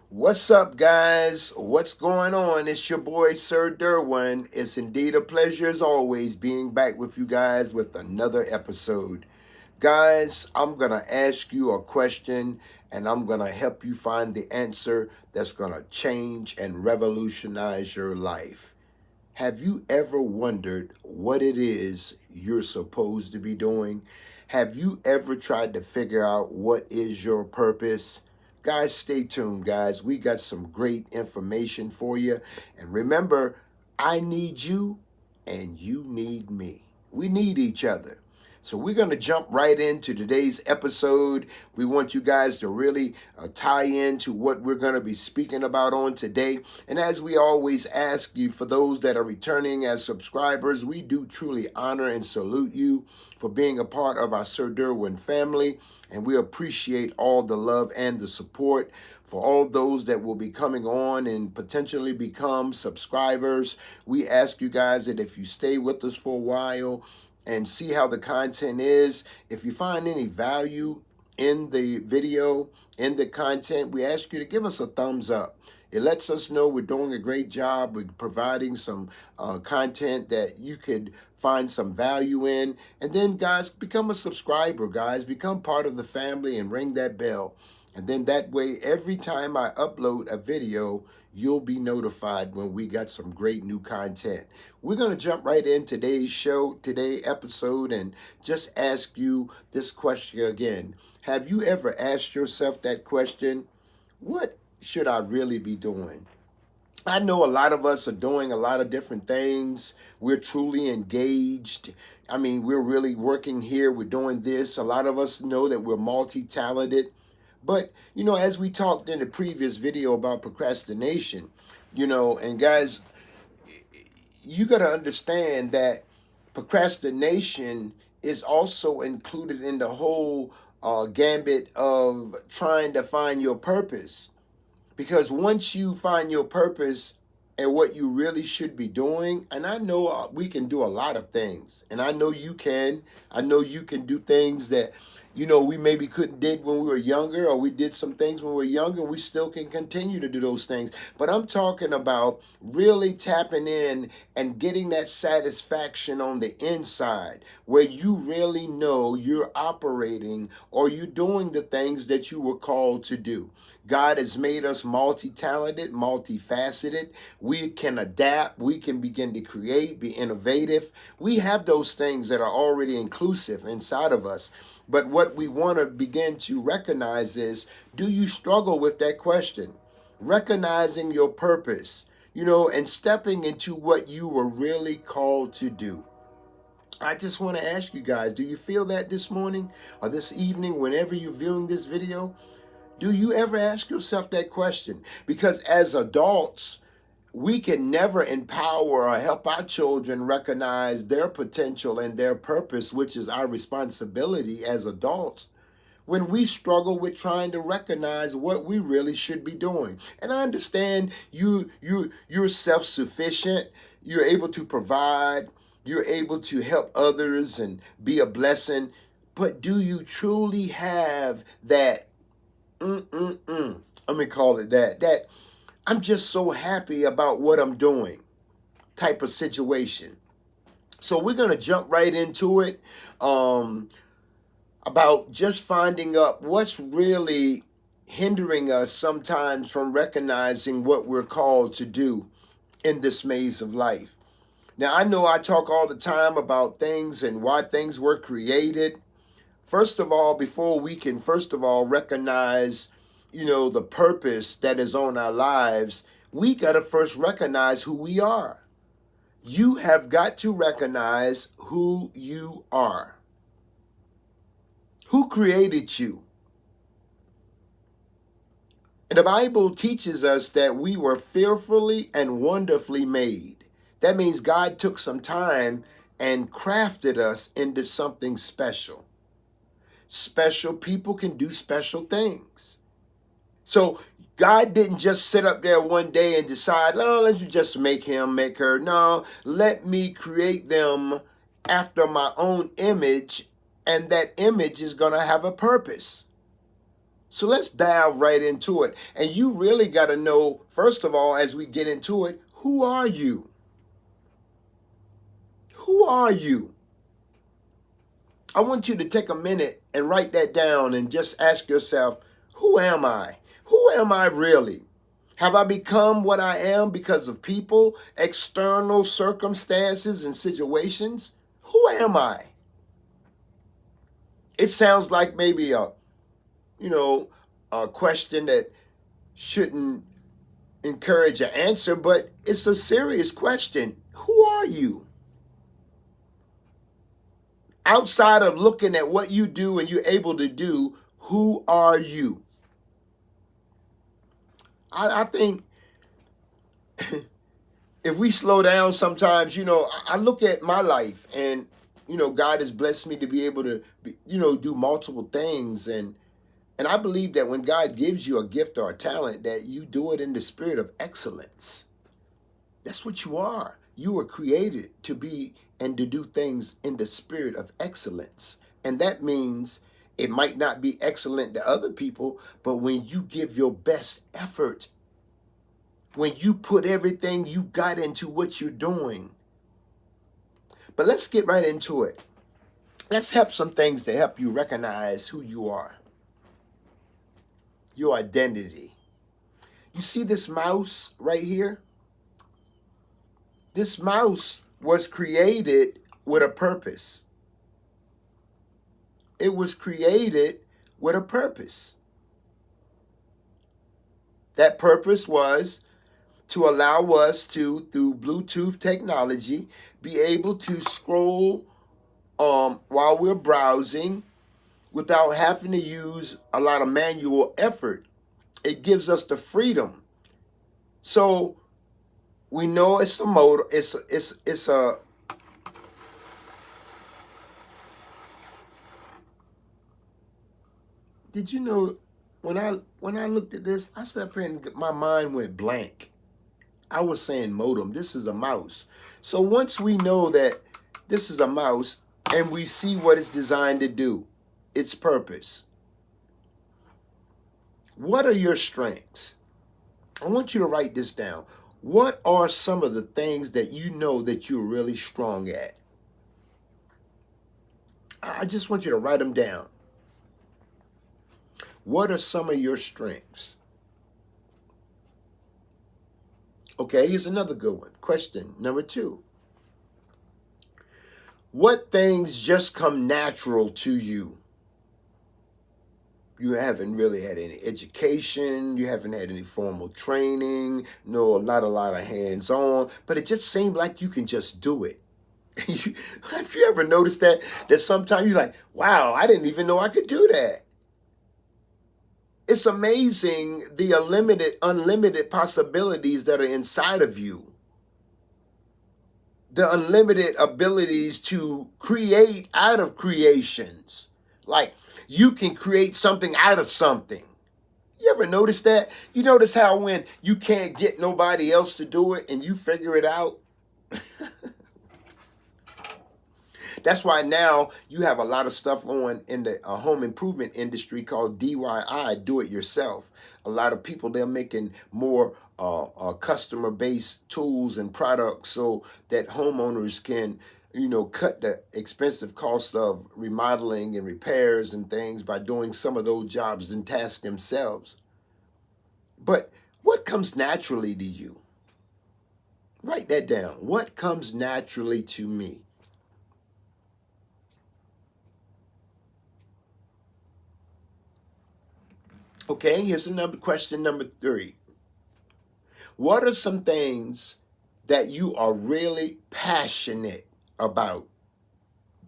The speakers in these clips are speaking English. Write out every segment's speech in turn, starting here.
What's up, guys? What's going on? It's your boy, Sir Derwin. It's indeed a pleasure, as always, being back with you guys with another episode. Guys, I'm going to ask you a question and I'm going to help you find the answer that's going to change and revolutionize your life. Have you ever wondered what it is you're supposed to be doing? Have you ever tried to figure out what is your purpose? Guys, stay tuned, guys. We got some great information for you. And remember, I need you and you need me. We need each other. So we're going to jump right into today's episode. We want you guys to really tie into what we're going to be speaking about on today. And as we always ask you, for those that are returning as subscribers, we do truly honor and salute you for being a part of our Sir Derwin family. And we appreciate all the love and the support. For all those that will be coming on and potentially become subscribers, we ask you guys that if you stay with us for a while, and see how the content is. If you find any value in the video, in the content, we ask you to give us a thumbs up. It lets us know we're doing a great job with providing some content that you could find some value in. And then, guys, become a subscriber, guys. Become part of the family and ring that bell. And then that way, every time I upload a video, you'll be notified when we got some great new content. We're going to jump right in today's episode, and just ask you this question again. Have you ever asked yourself that question? What should I really be doing? I know a lot of us are doing a lot of different things. We're truly engaged. I mean, we're really working here. We're doing this. A lot of us know that we're multi-talented. But, as we talked in the previous video about procrastination, and guys, you got to understand that procrastination is also included in the whole gambit of trying to find your purpose. Because once you find your purpose and what you really should be doing, and I know we can do a lot of things, and I know you can. I know you can do things that, we maybe couldn't did when we were younger, or we did some things when we were younger, and we still can continue to do those things. But I'm talking about really tapping in and getting that satisfaction on the inside, where you really know you're operating or you're doing the things that you were called to do. God has made us multi-talented, multifaceted. We can adapt. We can begin to create, be innovative. We have those things that are already inclusive inside of us. But what we want to begin to recognize is, do you struggle with that question? Recognizing your purpose, and stepping into what you were really called to do. I just want to ask you guys, do you feel that this morning or this evening, whenever you're viewing this video? Do you ever ask yourself that question? Because as adults, we can never empower or help our children recognize their potential and their purpose, which is our responsibility as adults, when we struggle with trying to recognize what we really should be doing. And I understand you're self-sufficient, you're able to provide, you're able to help others and be a blessing, but do you truly have that let me call it that I'm just so happy about what I'm doing type of situation? So we're going to jump right into it, about just finding out what's really hindering us sometimes from recognizing what we're called to do in this maze of life. Now, I know I talk all the time about things and why things were created. First of all, before we can recognize, the purpose that is on our lives, we got to first recognize who we are. You have got to recognize who you are. Who created you? And the Bible teaches us that we were fearfully and wonderfully made. That means God took some time and crafted us into something special. Special people can do special things. So God didn't just sit up there one day and decide, oh, let's just make him, make her. No, let me create them after my own image, and that image is going to have a purpose. So let's dive right into it. And you really got to know, first of all, as we get into it, who are you? Who are you? I want you to take a minute and write that down and just ask yourself, who am I? Who am I really? Have I become what I am because of people, external circumstances, and situations? Who am I? It sounds like maybe you know, a question that shouldn't encourage an answer, but it's a serious question. Who are you? Outside of looking at what you do and you're able to do, who are you? I think if we slow down sometimes, I look at my life and, God has blessed me to be able to, do multiple things. And I believe that when God gives you a gift or a talent, that you do it in the spirit of excellence. That's what you are. You were created to be and to do things in the spirit of excellence. And that means it might not be excellent to other people, but when you give your best effort, when you put everything you got into what you're doing. But let's get right into it. Let's have some things to help you recognize who you are, your identity. You see this mouse right here? This mouse was created with a purpose. It was created with a purpose. That purpose was to allow us to, through Bluetooth technology, be able to scroll while we're browsing without having to use a lot of manual effort. It gives us the freedom. So we know it's a motor. It's a. Did you know when I looked at this, I sat up here and my mind went blank. I was saying modem. This is a mouse. So once we know that this is a mouse and we see what it's designed to do, its purpose. What are your strengths? I want you to write this down. What are some of the things that you know that you're really strong at? I just want you to write them down. What are some of your strengths? Okay, here's another good one. Question number 2. What things just come natural to you? You haven't really had any education, you haven't had any formal training, no, not a lot of hands-on, but it just seemed like you can just do it. Have you ever noticed that? That sometimes you're like, wow, I didn't even know I could do that. It's amazing the unlimited possibilities that are inside of you. The unlimited abilities to create out of creations. Like you can create something out of something. You ever notice that? You notice how when you can't get nobody else to do it and you figure it out? That's why now you have a lot of stuff on in the home improvement industry called DIY, do it yourself. A lot of people, they're making more customer-based tools and products so that homeowners can, cut the expensive cost of remodeling and repairs and things by doing some of those jobs and tasks themselves. But what comes naturally to you? Write that down. What comes naturally to me? Okay, here's another question, number 3. What are some things that you are really passionate about?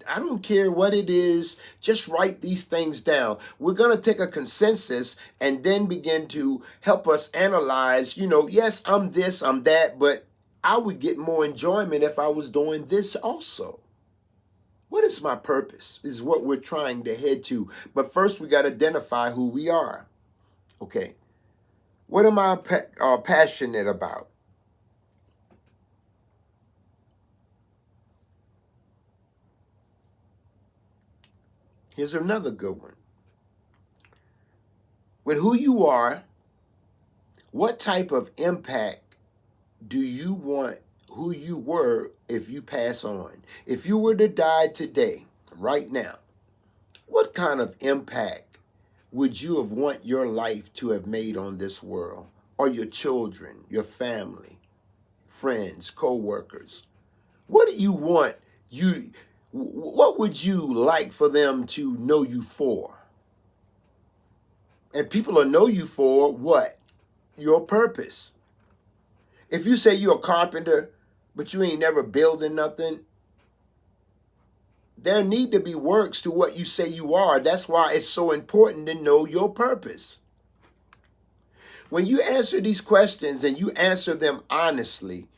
I don't care what it is, just write these things down. We're going to take a consensus and then begin to help us analyze, yes, I'm this, I'm that, but I would get more enjoyment if I was doing this also. What is my purpose is what we're trying to head to. But first, we got to identify who we are. Okay. What am I passionate about? Here's another good one. with who you are, what type of impact do you want who you were if you pass on? If you were to die today, right now, what kind of impact would you have want your life to have made on this world, or your children, your family, friends, co-workers? What do you want you what would you like for them to know you for? And people will know you for what? Your purpose. If you say you're a carpenter, but you ain't never building nothing, there need to be works to what you say you are. That's why it's so important to know your purpose. When you answer these questions and you answer them honestly,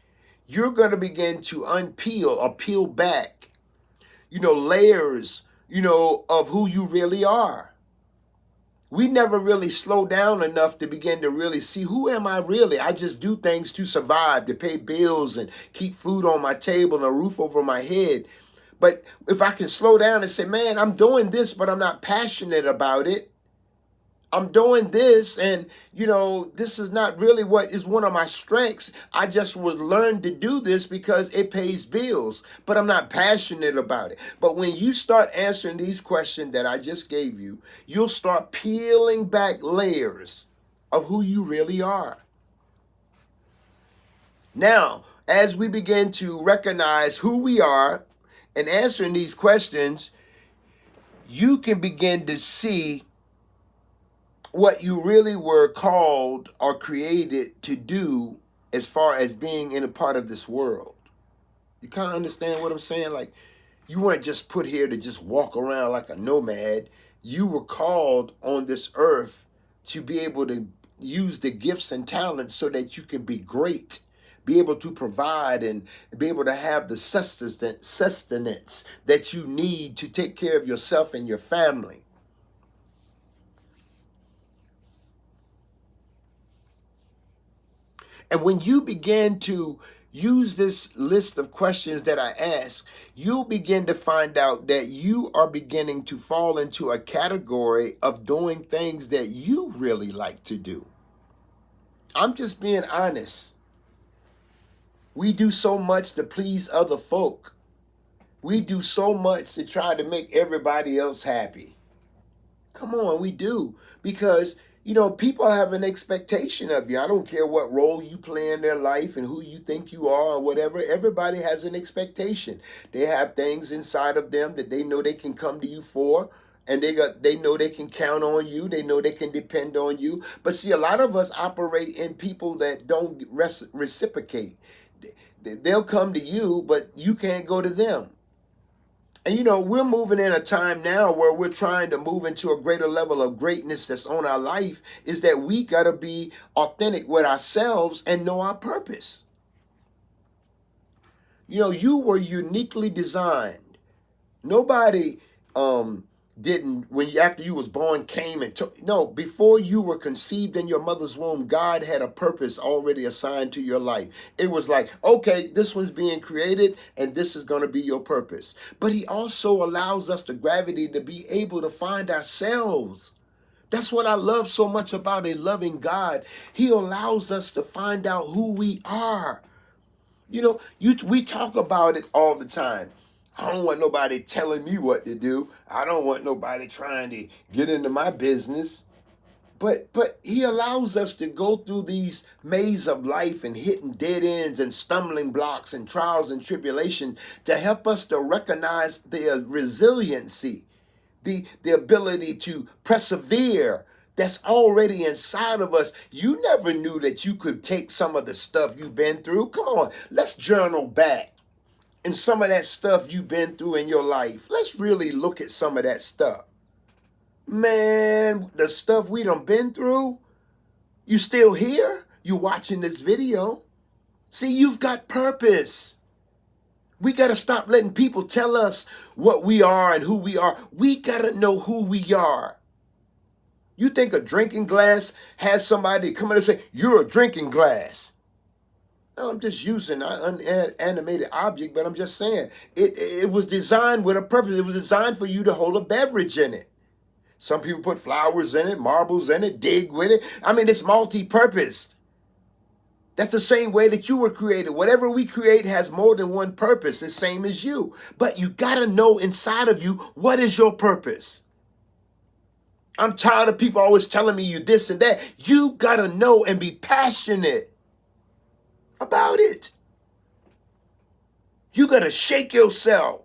you're going to begin to unpeel or peel back, layers, of who you really are. We never really slow down enough to begin to really see, who am I really? I just do things to survive, to pay bills and keep food on my table and a roof over my head. But if I can slow down and say, man, I'm doing this, but I'm not passionate about it. I'm doing this, and, this is not really what is one of my strengths. I just was learned to do this because it pays bills, but I'm not passionate about it. But when you start answering these questions that I just gave you, you'll start peeling back layers of who you really are. Now, as we begin to recognize who we are and answering these questions, you can begin to see what you really were called or created to do as far as being in a part of this world. You kind of understand what I'm saying? Like, you weren't just put here to just walk around like a nomad. You were called on this earth to be able to use the gifts and talents so that you can be great, be able to provide and be able to have the sustenance that you need to take care of yourself and your family. And when you begin to use this list of questions that I ask, you'll begin to find out that you are beginning to fall into a category of doing things that you really like to do. I'm just being honest. We do so much to please other folk. We do so much to try to make everybody else happy. Come on, we do. Because people have an expectation of you. I don't care what role you play in their life and who you think you are or whatever. Everybody has an expectation. They have things inside of them that they know they can come to you for, and they know they can count on you. They know they can depend on you. But see, a lot of us operate in people that don't reciprocate. They'll come to you, but you can't go to them. And we're moving in a time now where we're trying to move into a greater level of greatness that's on our life, is that we got to be authentic with ourselves and know our purpose. You were uniquely designed. Nobody didn't, after you was born, came and took. No, before you were conceived in your mother's womb, God had a purpose already assigned to your life. It was like, okay, this one's being created and this is going to be your purpose. But he also allows us the gravity to be able to find ourselves. That's what I love so much about a loving God. He allows us to find out who we are. We talk about it all the time. I don't want nobody telling me what to do. I don't want nobody trying to get into my business. But he allows us to go through these maze of life and hitting dead ends and stumbling blocks and trials and tribulation to help us to recognize the resiliency, the ability to persevere that's already inside of us. You never knew that you could take some of the stuff you've been through. Come on, let's journal back. And some of that stuff you've been through in your life, let's really look at some of that stuff. Man, the stuff we done been through, you still here? You watching this video? See, you've got purpose. We got to stop letting people tell us what we are and who we are. We got to know who we are. You think a drinking glass has somebody come in and say, you're a drinking glass? No, I'm just using an unanimated object, but I'm just saying it was designed with a purpose. It was designed for you to hold a beverage in it. Some people put flowers in it, marbles in it, dig with it. I mean, it's multi-purpose. That's the same way that you were created. Whatever we create has more than one purpose, the same as you. But you got to know inside of you, what is your purpose? I'm tired of people always telling me you this and that. You got to know and be passionate about it. You got to shake yourself.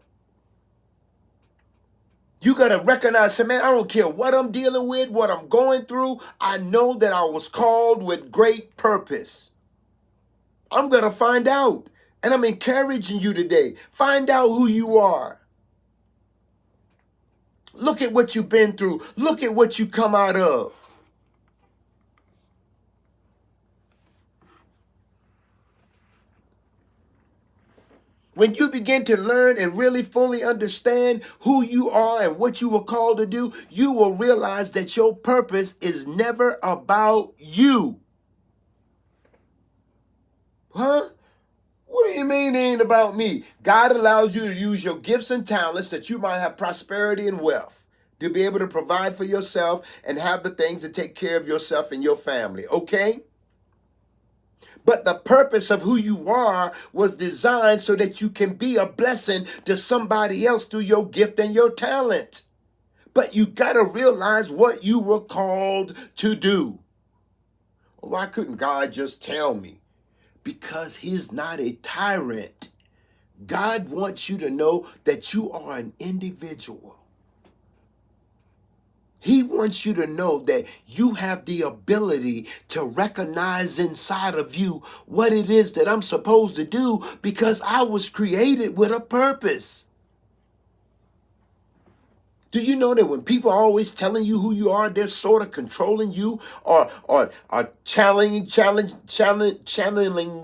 You got to recognize, say, man, I don't care what I'm dealing with, what I'm going through. I know that I was called with great purpose. I'm going to find out. And I'm encouraging you today. Find out who you are. Look at what you've been through. Look at what you come out of. When you begin to learn and really fully understand who you are and what you were called to do, you will realize that your purpose is never about you. Huh? What do you mean it ain't about me? God allows you to use your gifts and talents that you might have prosperity and wealth to be able to provide for yourself and have the things to take care of yourself and your family, okay? But the purpose of who you are was designed so that you can be a blessing to somebody else through your gift and your talent. But you got to realize what you were called to do. Why couldn't God just tell me? Because he's not a tyrant. God wants you to know that you are an individual. He wants you to know that you have the ability to recognize inside of you what it is that I'm supposed to do because I was created with a purpose. Do you know that when people are always telling you who you are, they're sort of controlling you or channeling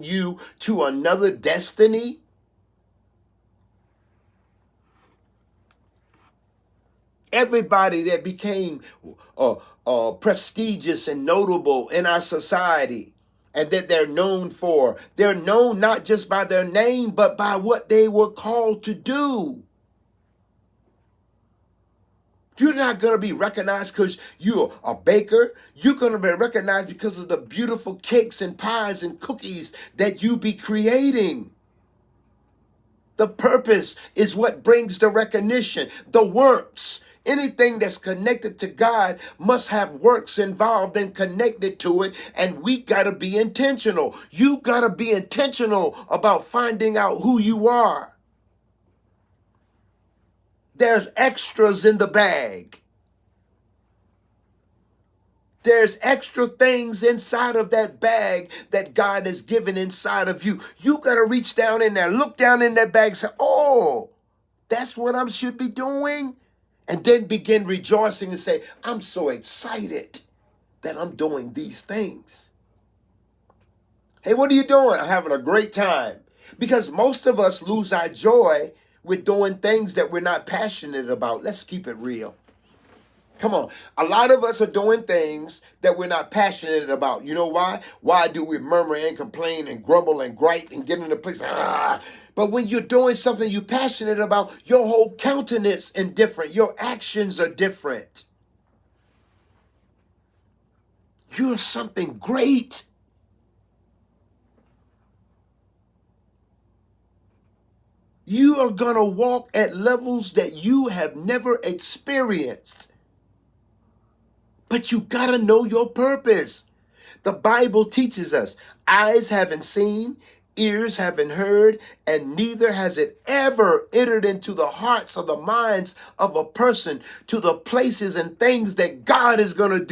you to another destiny? Everybody that became prestigious and notable in our society and that they're known for, they're known not just by their name, but by what they were called to do. You're not going to be recognized because you're a baker. You're going to be recognized because of the beautiful cakes and pies and cookies that you be creating. The purpose is what brings the recognition, the works. Anything that's connected to God must have works involved and connected to it, and we got to be intentional. You got to be intentional about finding out who you are. There's extras in the bag. There's extra things inside of that bag that God has given inside of you. You got to reach down in there, look down in that bag and say, oh, that's what I should be doing. And then begin rejoicing and say, I'm so excited that I'm doing these things. Hey, what are you doing? I'm having a great time. Because most of us lose our joy with doing things that we're not passionate about. Let's keep it real. Come on. A lot of us are doing things that we're not passionate about. You know why? Why do we murmur and complain and grumble and gripe and get in a place? But when you're doing something you're passionate about, your whole countenance is different. Your actions are different. You're something great. You are going to walk at levels that you have never experienced. But you got to know your purpose. The Bible teaches us, eyes haven't seen, ears haven't heard, and neither has it ever entered into the hearts or the minds of a person to the places and things that God is going to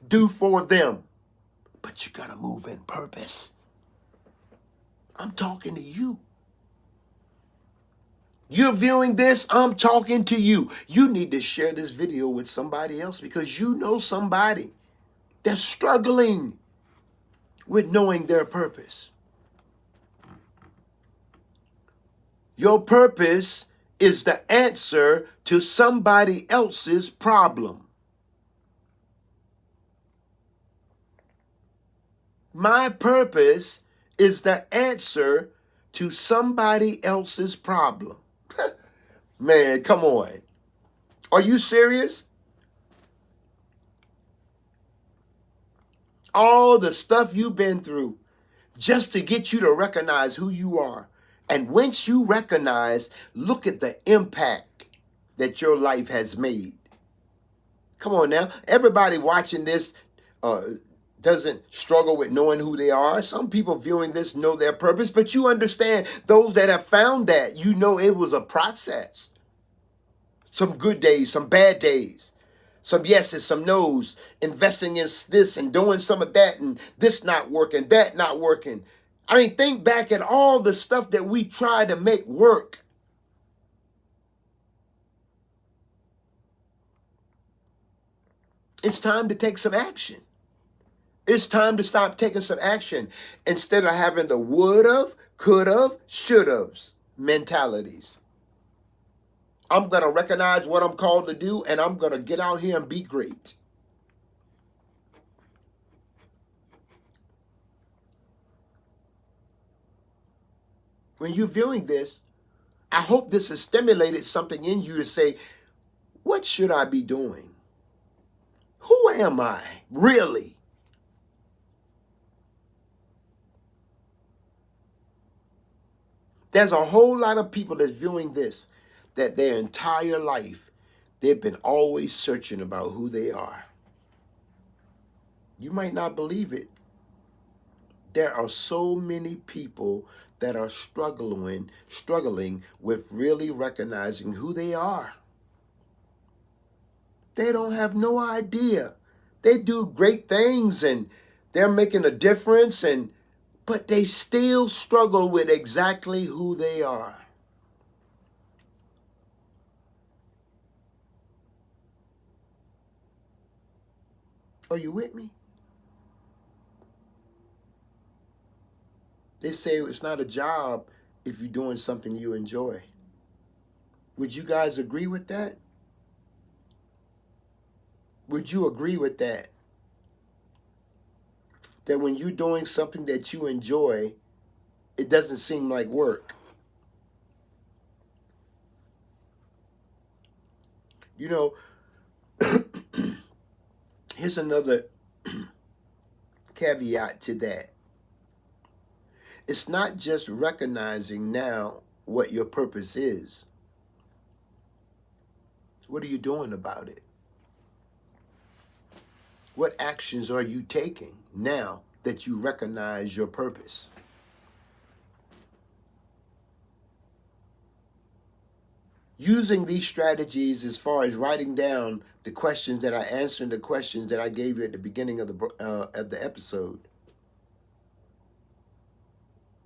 do for them. But you got to move in purpose. I'm talking to you. You're viewing this, I'm talking to you. You need to share this video with somebody else because you know somebody that's struggling with knowing their purpose. Your purpose is the answer to somebody else's problem. My purpose is the answer to somebody else's problem. Man, come on. Are you serious? all the stuff you've been through just to get you to recognize who you are. And once you recognize, look at the impact that your life has made. Come on now. Everybody watching this doesn't struggle with knowing who they are. Some people viewing this know their purpose, but you understand those that have found that, you know it was a process. Some good days, some bad days, some yeses, some nos, investing in this and doing some of that and this not working, that not working. I mean, think back at all the stuff that we try to make work. It's time to take some action. It's time to stop taking some action instead of having the would've, could've, should've mentalities. I'm going to recognize what I'm called to do, and I'm going to get out here and be great. When you're viewing this, I hope this has stimulated something in you to say, what should I be doing? Who am I, really? There's a whole lot of people that's viewing this, that their entire life, they've been always searching about who they are. You might not believe it. There are so many people that are struggling with really recognizing who they are. They don't have no idea. They do great things and they're making a difference, but they still struggle with exactly who they are. Are you with me? They say it's not a job if you're doing something you enjoy. Would you guys agree with that? Would you agree with that? That when you're doing something that you enjoy, it doesn't seem like work. You know, here's another caveat to that. It's not just recognizing now what your purpose is. What are you doing about it? What actions are you taking now that you recognize your purpose? Using these strategies as far as writing down the questions that I answered, the questions that I gave you at the beginning of the episode.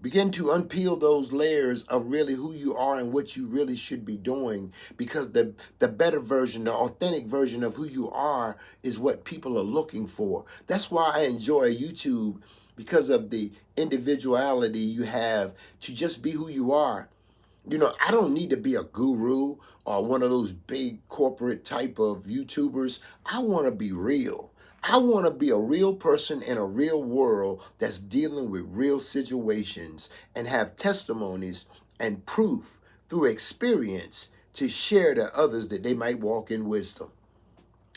Begin to unpeel those layers of really who you are and what you really should be doing, because the better version, the authentic version of who you are is what people are looking for. That's why I enjoy YouTube, because of the individuality you have to just be who you are. You know, I don't need to be a guru or one of those big corporate type of YouTubers. I want to be real. I want to be a real person in a real world that's dealing with real situations and have testimonies and proof through experience to share to others that they might walk in wisdom.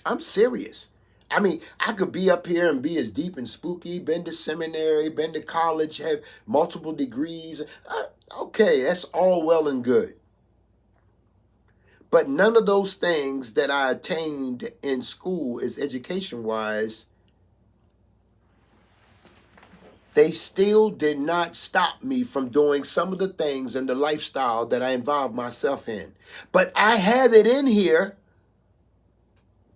I'm serious. I mean, I could be up here and be as deep and spooky, been to seminary, been to college, have multiple degrees. Okay, that's all well and good. But none of those things that I attained in school is education-wise, they still did not stop me from doing some of the things and the lifestyle that I involved myself in. But I had it in here,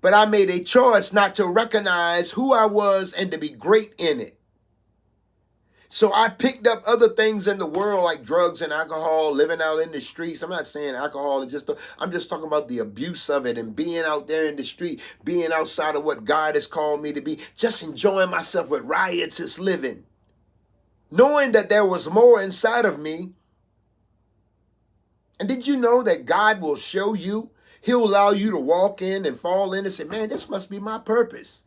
but I made a choice not to recognize who I was and to be great in it. So I picked up other things in the world like drugs and alcohol, living out in the streets. I'm not saying alcohol, I'm just talking about the abuse of it and being out there in the street, being outside of what God has called me to be, just enjoying myself with riotous living. Knowing that there was more inside of me. And did you know that God will show you? He'll allow you to walk in and fall in and say, man, this must be my purpose.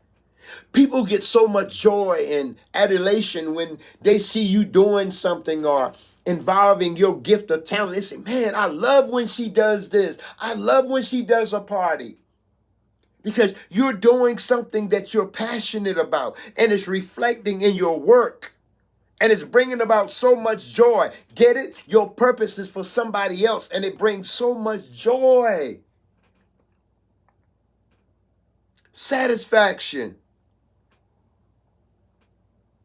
People get so much joy and adulation when they see you doing something or involving your gift or talent. They say, man, I love when she does this. I love when she does a party. because you're doing something that you're passionate about and it's reflecting in your work and it's bringing about so much joy. Get it? Your purpose is for somebody else and it brings so much joy, satisfaction.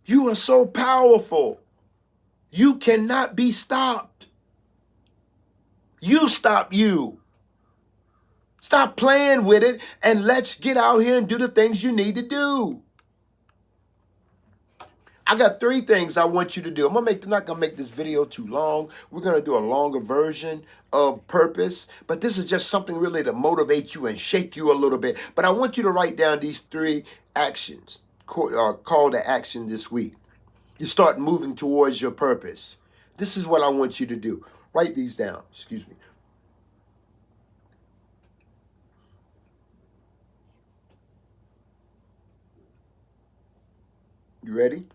You are so powerful. You cannot be stopped. You stop you. Stop playing with it and let's get out here and do the things you need to do. I got 3 things I want you to do. Not gonna make this video too long. We're gonna do a longer version of purpose, but this is just something really to motivate you and shake you a little bit. But I want you to write down these 3 actions, call to action this week. You start moving towards your purpose. This is what I want you to do. Write these down. Excuse me. You ready?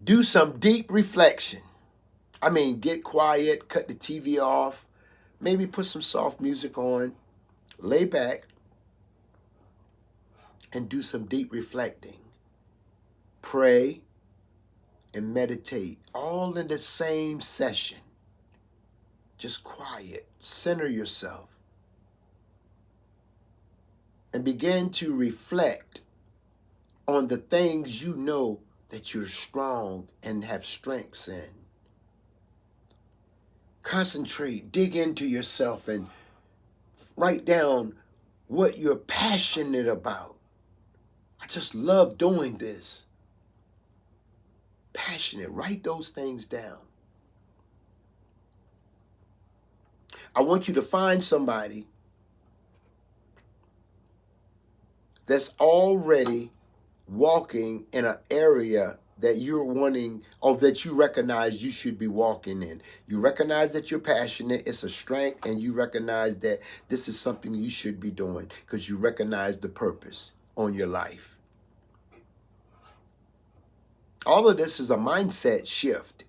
Do some deep reflection. I mean, get quiet, cut the TV off, maybe put some soft music on, lay back, and do some deep reflecting. Pray and meditate, all in the same session. Just quiet, center yourself, and begin to reflect on the things you know that you're strong and have strengths in. Concentrate, dig into yourself, and write down what you're passionate about. I just love doing this. Passionate, write those things down. I want you to find somebody that's already walking in an area that you're wanting or that you recognize you should be walking in. You recognize that you're passionate, it's a strength, and you recognize that this is something you should be doing because you recognize the purpose on your life. All of this is a mindset shift.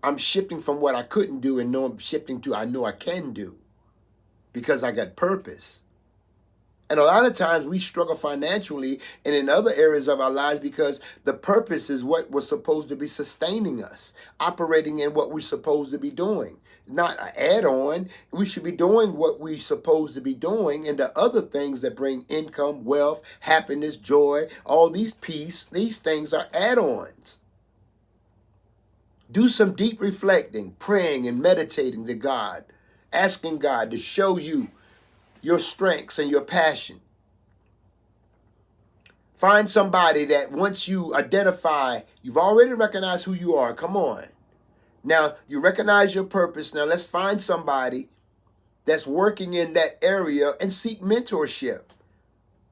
I'm shifting from what I couldn't do and know I'm shifting to I know I can do because I got purpose. And a lot of times we struggle financially and in other areas of our lives because the purpose is what we're supposed to be sustaining us, operating in what we're supposed to be doing. Not an add-on. We should be doing what we're supposed to be doing, and the other things that bring income, wealth, happiness, joy, all these peace, these things are add-ons. Do some deep reflecting, praying and meditating to God, asking God to show you your strengths and your passion. Find somebody that once you identify, you've already recognized who you are. Come on. Now, you recognize your purpose. Now, let's find somebody that's working in that area and seek mentorship.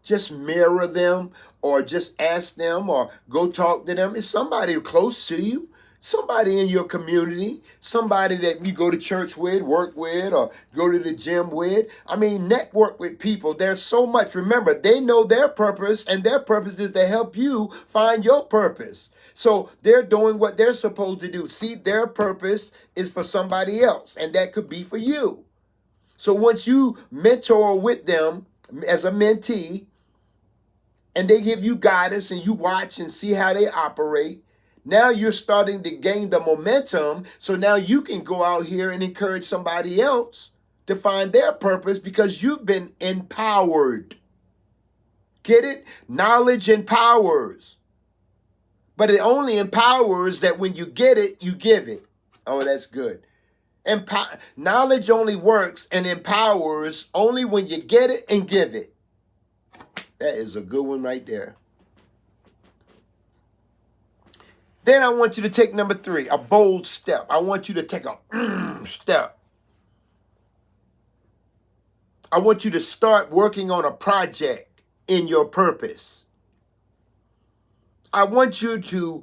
Just mirror them or just ask them or go talk to them. It's somebody close to you. Somebody in your community, somebody that you go to church with, work with, or go to the gym with. I mean, network with people. There's so much. Remember, they know their purpose, and their purpose is to help you find your purpose. So they're doing what they're supposed to do. See, their purpose is for somebody else, and that could be for you. So once you mentor with them as a mentee, and they give you guidance, and you watch and see how they operate, now you're starting to gain the momentum. So now you can go out here and encourage somebody else to find their purpose because you've been empowered. Get it? Knowledge empowers. But it only empowers that when you get it, you give it. Oh, that's good. Knowledge only works and empowers only when you get it and give it. That is a good one right there. Then I want you to take number 3, a bold step. I want you to take a step. I want you to start working on a project in your purpose. I want you to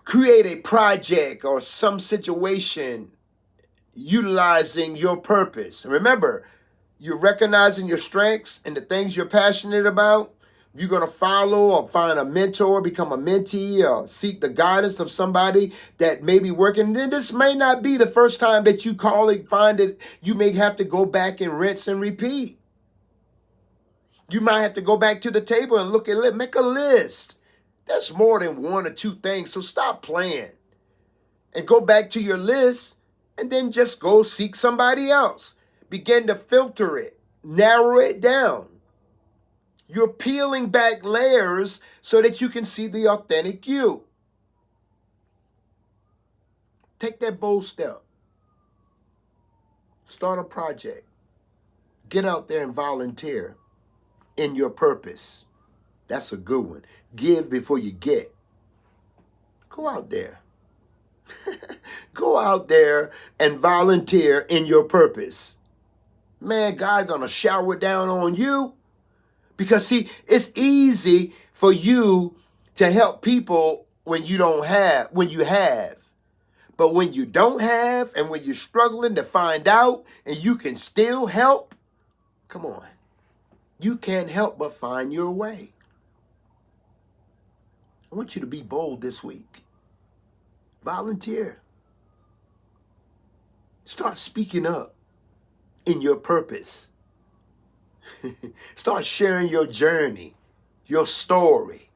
create a project or some situation utilizing your purpose. Remember, you're recognizing your strengths and the things you're passionate about. You're going to follow or find a mentor, become a mentee, or seek the guidance of somebody that may be working. Then this may not be the first time that you call it, find it. You may have to go back and rinse and repeat. You might have to go back to the table and look at it, make a list. There's more than one or two things, so stop playing and go back to your list and then just go seek somebody else. Begin to filter it, narrow it down. You're peeling back layers so that you can see the authentic you. Take that bold step. Start a project. Get out there and volunteer in your purpose. That's a good one. Give before you get. Go out there. Go out there and volunteer in your purpose. Man, God's going to shower down on you. Because, see, it's easy for you to help people when you have. But when you don't have and when you're struggling to find out and you can still help, come on. You can't help but find your way. I want you to be bold this week. Volunteer. Start speaking up in your purpose. Start sharing your journey, your story.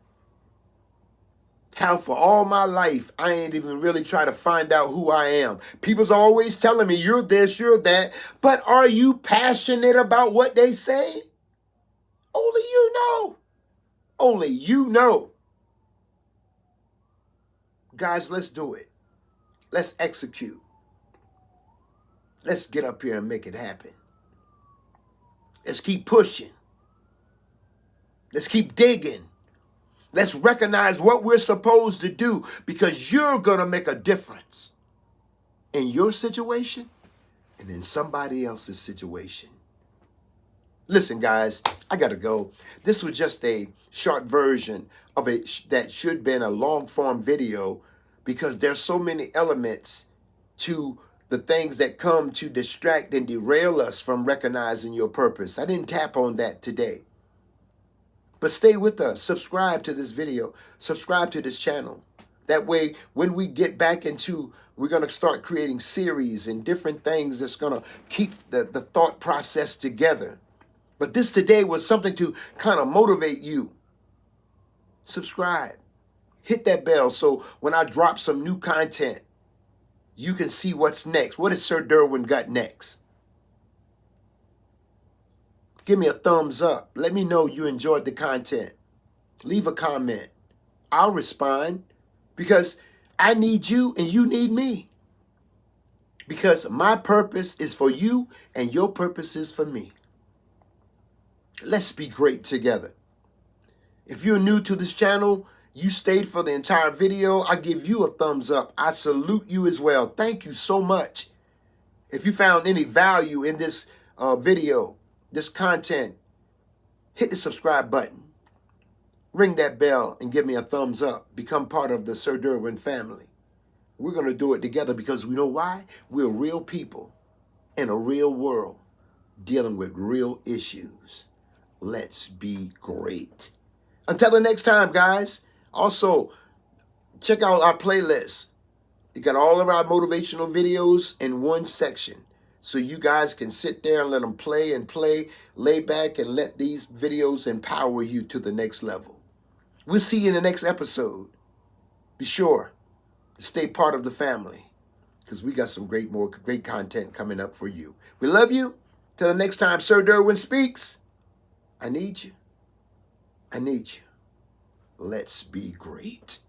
How for all my life, I ain't even really try to find out who I am. People's always telling me, you're this, you're that. But are you passionate about what they say? Only you know. Only you know. Guys, let's do it. Let's execute. Let's get up here and make it happen. Let's keep pushing. Let's keep digging. Let's recognize what we're supposed to do because you're going to make a difference in your situation and in somebody else's situation. Listen, guys, I got to go. This was just a short version of it that should have been a long form video because there's so many elements to the things that come to distract and derail us from recognizing your purpose. I didn't tap on that today. But stay with us. Subscribe to this video. Subscribe to this channel. That way, when we get back into, we're going to start creating series and different things that's going to keep the thought process together. But this today was something to kind of motivate you. Subscribe. Hit that bell so when I drop some new content, you can see what's next. What has Sir Derwin got next? Give me a thumbs up. Let me know you enjoyed the content. Leave a comment. I'll respond because I need you and you need me. Because my purpose is for you and your purpose is for me. Let's be great together. If you're new to this channel, you stayed for the entire video, I give you a thumbs up. I salute you as well. Thank you so much. If you found any value in this video, this content, hit the subscribe button. Ring that bell and give me a thumbs up. Become part of the Sir Derwin family. We're going to do it together because we know why? We're real people in a real world dealing with real issues. Let's be great. Until the next time, guys. Also, check out our playlist. You got all of our motivational videos in one section. So you guys can sit there and let them play and play, lay back and let these videos empower you to the next level. We'll see you in the next episode. Be sure to stay part of the family because we got some great content coming up for you. We love you. Till the next time, Sir Derwin speaks. I need you. I need you. Let's be great.